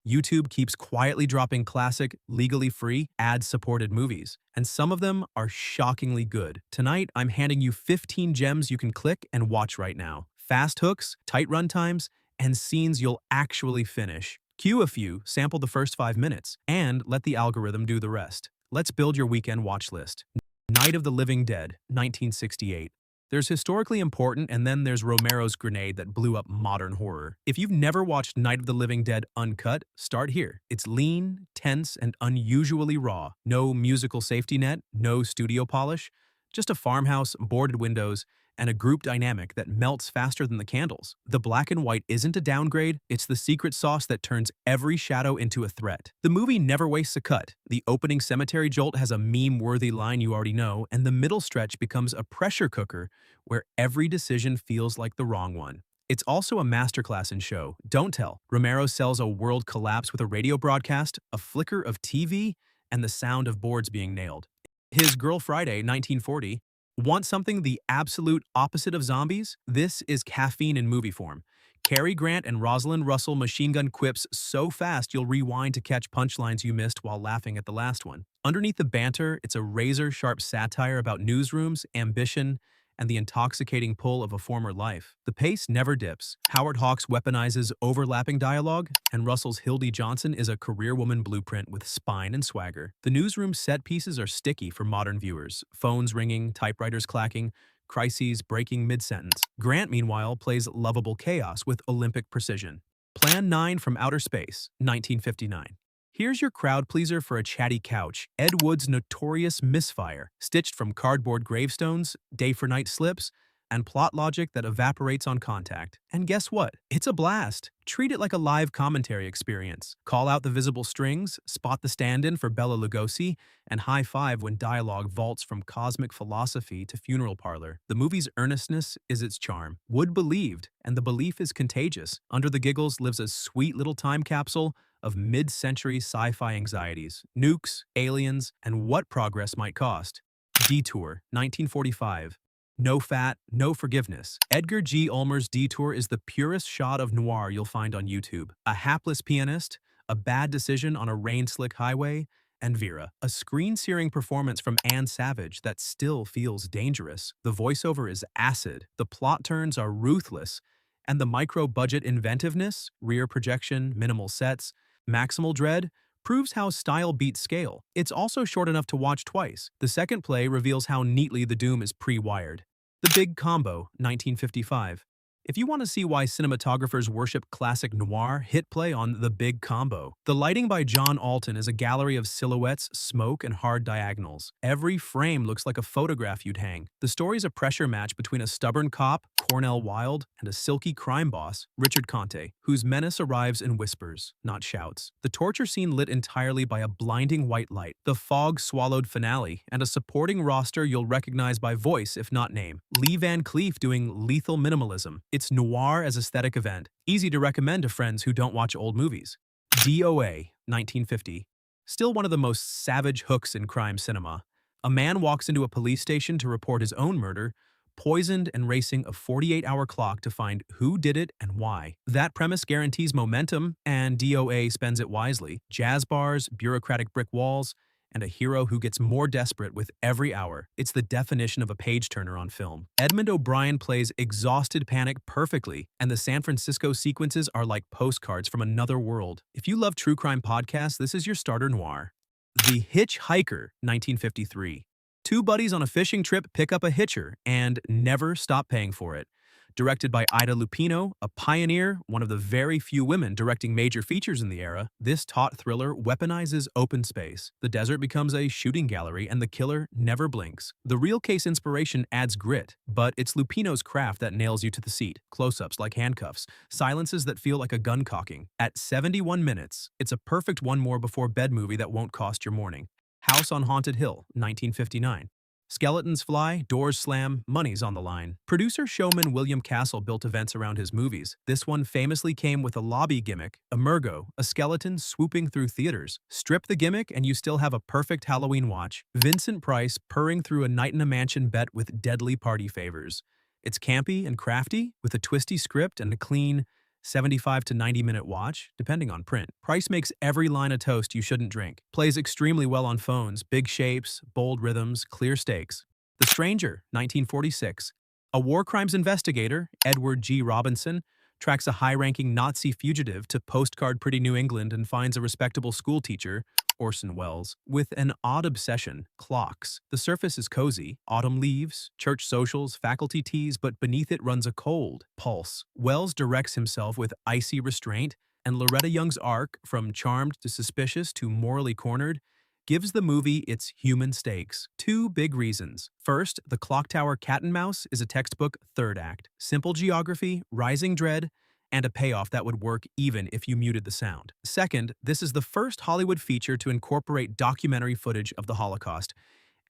YouTube keeps quietly dropping classic, legally free, ad-supported movies, and some of them are shockingly good. Tonight, I'm handing you 15 gems you can click and watch right now. Fast hooks, tight runtimes, and scenes you'll actually finish. Cue a few, sample the first 5 minutes, and let the algorithm do the rest. Let's build your weekend watch list. Night of the Living Dead, 1968. There's historically important, and then there's Romero's grenade that blew up modern horror. If you've never watched Night of the Living Dead uncut, start here. It's lean, tense, and unusually raw. No musical safety net, no studio polish, just a farmhouse, boarded windows, and a group dynamic that melts faster than the candles. The black and white isn't a downgrade, it's the secret sauce that turns every shadow into a threat. The movie never wastes a cut. The opening cemetery jolt has a meme-worthy line you already know, and the middle stretch becomes a pressure cooker where every decision feels like the wrong one. It's also a masterclass in show, don't tell. Romero sells a world collapse with a radio broadcast, a flicker of TV, and the sound of boards being nailed. His Girl Friday, 1940, want something the absolute opposite of zombies? This is caffeine in movie form. Cary Grant and Rosalind Russell machine gun quips so fast you'll rewind to catch punchlines you missed while laughing at the last one. Underneath the banter, it's a razor-sharp satire about newsrooms, ambition, and the intoxicating pull of a former life. The pace never dips. Howard Hawks weaponizes overlapping dialogue, and Russell's Hildy Johnson is a career woman blueprint with spine and swagger. The newsroom set pieces are sticky for modern viewers. Phones ringing, typewriters clacking, crises breaking mid-sentence. Grant, meanwhile, plays lovable chaos with Olympic precision. Plan 9 from Outer Space, 1959. Here's your crowd pleaser for a chatty couch, Ed Wood's notorious misfire, stitched from cardboard gravestones, day-for-night slips, and plot logic that evaporates on contact. And guess what? It's a blast. Treat it like a live commentary experience. Call out the visible strings, spot the stand-in for Bela Lugosi, and high-five when dialogue vaults from cosmic philosophy to funeral parlor. The movie's earnestness is its charm. Wood believed, and the belief is contagious. Under the giggles lives a sweet little time capsule of mid-century sci-fi anxieties, nukes, aliens, and what progress might cost. Detour, 1945. No fat, no forgiveness. Edgar G. Ulmer's Detour is the purest shot of noir you'll find on YouTube. A hapless pianist, a bad decision on a rain-slick highway, and Vera, a screen-searing performance from Anne Savage that still feels dangerous. The voiceover is acid, the plot turns are ruthless, and the micro-budget inventiveness, rear projection, minimal sets, maximal dread, proves how style beats scale. It's also short enough to watch twice. The second play reveals how neatly the doom is pre-wired. The Big Combo, 1955. If you want to see why cinematographers worship classic noir, hit play on The Big Combo. The lighting by John Alton is a gallery of silhouettes, smoke, and hard diagonals. Every frame looks like a photograph you'd hang. The story's a pressure match between a stubborn cop, Cornell Wilde, and a silky crime boss, Richard Conte, whose menace arrives in whispers, not shouts. The torture scene lit entirely by a blinding white light, the fog-swallowed finale, and a supporting roster you'll recognize by voice if not name. Lee Van Cleef doing lethal minimalism. It's noir as aesthetic event. Easy to recommend to friends who don't watch old movies. D.O.A., 1950. Still one of the most savage hooks in crime cinema. A man walks into a police station to report his own murder, poisoned and racing a 48-hour clock to find who did it and why. That premise guarantees momentum, and D.O.A. spends it wisely. Jazz bars, bureaucratic brick walls, and a hero who gets more desperate with every hour. It's the definition of a page-turner on film. Edmund O'Brien plays exhausted panic perfectly, and the San Francisco sequences are like postcards from another world. If you love true crime podcasts, this is your starter noir. The Hitchhiker, 1953. Two buddies on a fishing trip pick up a hitcher and never stop paying for it. Directed by Ida Lupino, a pioneer, one of the very few women directing major features in the era, this taut thriller weaponizes open space. The desert becomes a shooting gallery and the killer never blinks. The real case inspiration adds grit, but it's Lupino's craft that nails you to the seat. Close-ups like handcuffs, silences that feel like a gun cocking. At 71 minutes, it's a perfect one more before bed movie that won't cost your morning. House on Haunted Hill, 1959. Skeletons fly, doors slam, money's on the line. Producer showman William Castle built events around his movies. This one famously came with a lobby gimmick, Emergo, a skeleton swooping through theaters. Strip the gimmick and you still have a perfect Halloween watch. Vincent Price purring through a night in a mansion bet with deadly party favors. It's campy and crafty, with a twisty script and a clean, 75 to 90-minute watch, depending on print. Price makes every line a toast you shouldn't drink. Plays extremely well on phones, big shapes, bold rhythms, clear stakes. The Stranger, 1946. A war crimes investigator, Edward G. Robinson, tracks a high-ranking Nazi fugitive to postcard pretty New England and finds a respectable schoolteacher, Orson Welles, with an odd obsession, clocks. The surface is cozy, autumn leaves, church socials, faculty teas, but beneath it runs a cold pulse. Welles directs himself with icy restraint, and Loretta Young's arc, from charmed to suspicious to morally cornered, gives the movie its human stakes. Two big reasons. First, The Clock Tower Cat and Mouse is a textbook third act. Simple geography, rising dread, and a payoff that would work even if you muted the sound. Second, this is the first Hollywood feature to incorporate documentary footage of the Holocaust,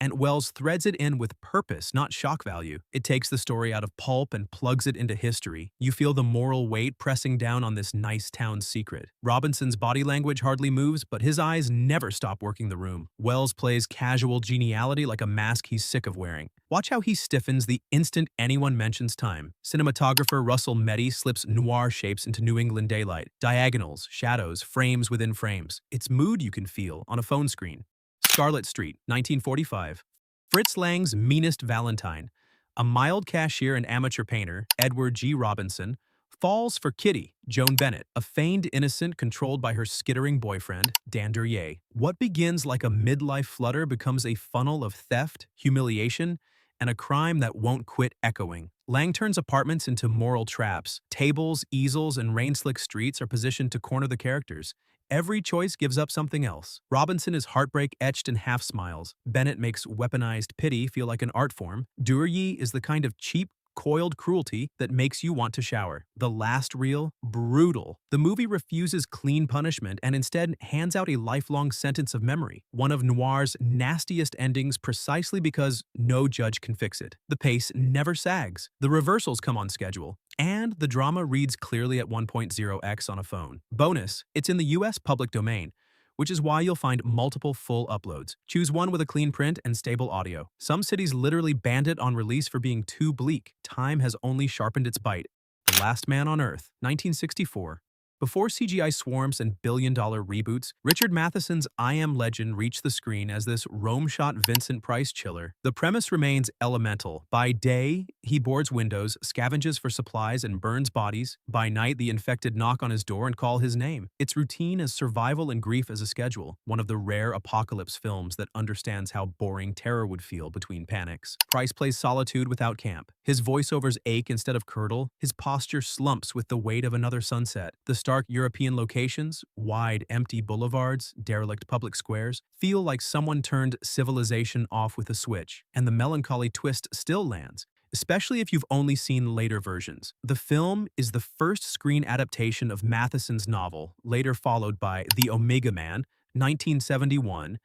and Wells threads it in with purpose, not shock value. It takes the story out of pulp and plugs it into history. You feel the moral weight pressing down on this nice town secret. Robinson's body language hardly moves, but his eyes never stop working the room. Wells plays casual geniality like a mask he's sick of wearing. Watch how he stiffens the instant anyone mentions time. Cinematographer Russell Meddy slips noir shapes into New England daylight. Diagonals, shadows, frames within frames. It's mood you can feel on a phone screen. Scarlet Street, 1945. Fritz Lang's Meanest Valentine. A mild cashier and amateur painter, Edward G. Robinson, falls for Kitty, Joan Bennett, a feigned innocent controlled by her skittering boyfriend, Dan Duryea. What begins like a midlife flutter becomes a funnel of theft, humiliation, and a crime that won't quit echoing. Lang turns apartments into moral traps. Tables, easels, and rain-slick streets are positioned to corner the characters. Every choice gives up something else. Robinson is heartbreak etched in half-smiles. Bennett makes weaponized pity feel like an art form. Duryea is the kind of cheap, coiled cruelty that makes you want to shower. The last reel, brutal. The movie refuses clean punishment and instead hands out a lifelong sentence of memory, one of noir's nastiest endings precisely because no judge can fix it. The pace never sags. The reversals come on schedule. And the drama reads clearly at 1.0x on a phone. Bonus, it's in the US public domain, which is why you'll find multiple full uploads. Choose one with a clean print and stable audio. Some cities literally banned it on release for being too bleak. Time has only sharpened its bite. The Last Man on Earth, 1964. Before CGI swarms and billion-dollar reboots, Richard Matheson's I Am Legend reached the screen as this Rome-shot Vincent Price chiller. The premise remains elemental. By day, he boards windows, scavenges for supplies, and burns bodies. By night, the infected knock on his door and call his name. It's routine as survival and grief as a schedule, one of the rare apocalypse films that understands how boring terror would feel between panics. Price plays solitude without camp. His voiceovers ache instead of curdle. His posture slumps with the weight of another sunset. The stark European locations, wide, empty boulevards, derelict public squares, feel like someone turned civilization off with a switch, and the melancholy twist still lands, especially if you've only seen later versions. The film is the first screen adaptation of Matheson's novel, later followed by The Omega Man, 1971,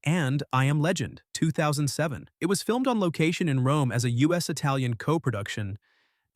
and I Am Legend, 2007. It was filmed on location in Rome as a US-Italian co-production,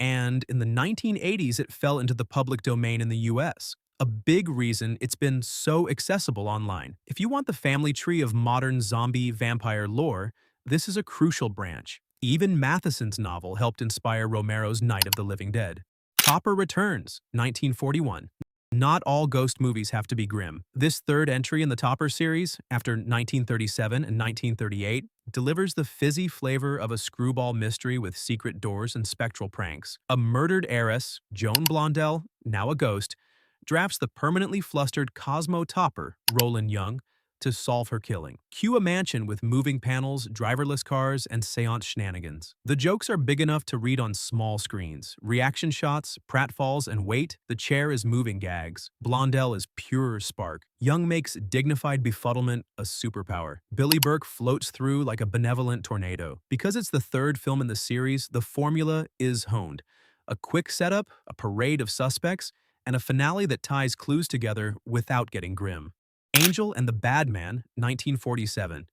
and in the 1980s it fell into the public domain in the US. A big reason it's been so accessible online. If you want the family tree of modern zombie vampire lore, this is a crucial branch. Even Matheson's novel helped inspire Romero's Night of the Living Dead. Topper Returns, 1941. Not all ghost movies have to be grim. This third entry in the Topper series, after 1937 and 1938, delivers the fizzy flavor of a screwball mystery with secret doors and spectral pranks. A murdered heiress, Joan Blondell, now a ghost, drafts the permanently flustered Cosmo Topper, Roland Young, to solve her killing. Cue a mansion with moving panels, driverless cars, and seance shenanigans. The jokes are big enough to read on small screens. Reaction shots, pratfalls, and wait, the chair is moving gags. Blondell is pure spark. Young makes dignified befuddlement a superpower. Billy Burke floats through like a benevolent tornado. Because it's the third film in the series, the formula is honed. A quick setup, a parade of suspects, and a finale that ties clues together without getting grim. Angel and the Bad Man, 1947.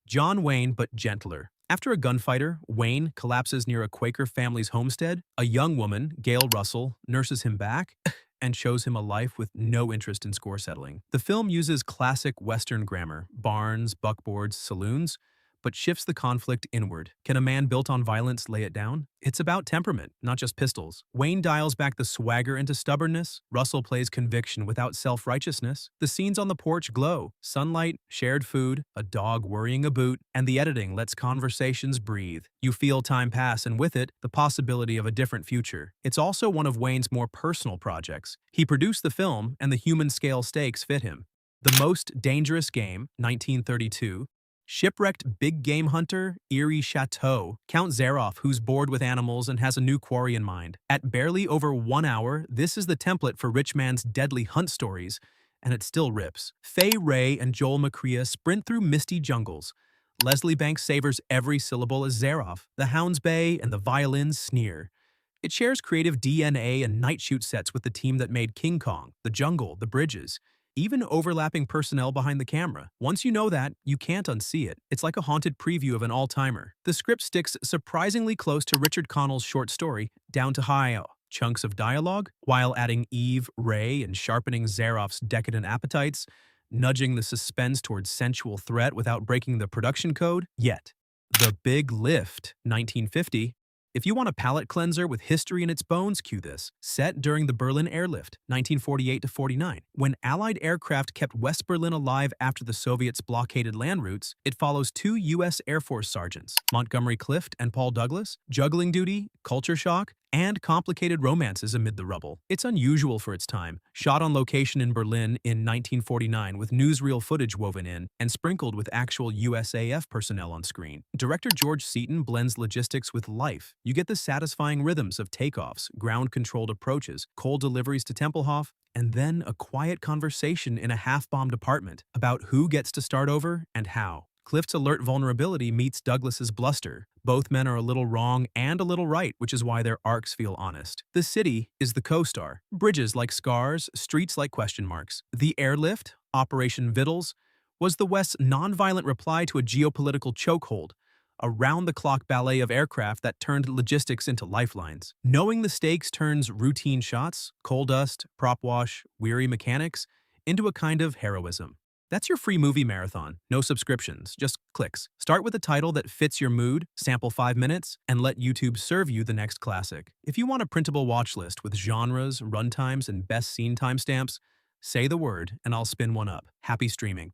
John Wayne, but gentler. After a gunfighter, Wayne collapses near a Quaker family's homestead. A young woman, Gail Russell, nurses him back and shows him a life with no interest in score settling. The film uses classic Western grammar, barns, buckboards, saloons, but shifts the conflict inward. Can a man built on violence lay it down? It's about temperament, not just pistols. Wayne dials back the swagger into stubbornness. Russell plays conviction without self-righteousness. The scenes on the porch glow. Sunlight, shared food, a dog worrying a boot, and the editing lets conversations breathe. You feel time pass, and with it, the possibility of a different future. It's also one of Wayne's more personal projects. He produced the film, and the human-scale stakes fit him. The Most Dangerous Game, 1932, Shipwrecked Big Game Hunter, Eerie Chateau, Count Zaroff, who's bored with animals and has a new quarry in mind. At barely over 1 hour, this is the template for Rich Man's deadly hunt stories, and it still rips. Fay Wray and Joel McCrea sprint through misty jungles. Leslie Banks savors every syllable as Zaroff. The hounds bay and the violins sneer. It shares creative DNA and night shoot sets with the team that made King Kong, The Jungle, The Bridges, even overlapping personnel behind the camera. Once you know that, you can't unsee it. It's like a haunted preview of an all-timer. The script sticks surprisingly close to Richard Connell's short story, down to high chunks of dialogue, while adding Eve, Ray, and sharpening Zaroff's decadent appetites, nudging the suspense towards sensual threat without breaking the production code. Yet, The Big Lift, 1950, if you want a palate cleanser with history in its bones, cue this. Set during the Berlin Airlift, 1948-49. When Allied aircraft kept West Berlin alive after the Soviets blockaded land routes, it follows two U.S. Air Force sergeants, Montgomery Clift and Paul Douglas, juggling duty, culture shock, and complicated romances amid the rubble. It's unusual for its time, shot on location in Berlin in 1949 with newsreel footage woven in and sprinkled with actual USAF personnel on screen. Director George Seaton blends logistics with life. You get the satisfying rhythms of takeoffs, ground-controlled approaches, cold deliveries to Tempelhof, and then a quiet conversation in a half-bombed apartment about who gets to start over and how. Clift's alert vulnerability meets Douglas's bluster. Both men are a little wrong and a little right, which is why their arcs feel honest. The city is the co-star. Bridges like scars, streets like question marks. The airlift, Operation Vittles, was the West's nonviolent reply to a geopolitical chokehold, a round-the-clock ballet of aircraft that turned logistics into lifelines. Knowing the stakes turns routine shots, coal dust, prop wash, weary mechanics, into a kind of heroism. That's your free movie marathon. No subscriptions, just clicks. Start with a title that fits your mood, sample 5 minutes, and let YouTube serve you the next classic. If you want a printable watch list with genres, runtimes, and best scene timestamps, say the word and I'll spin one up. Happy streaming.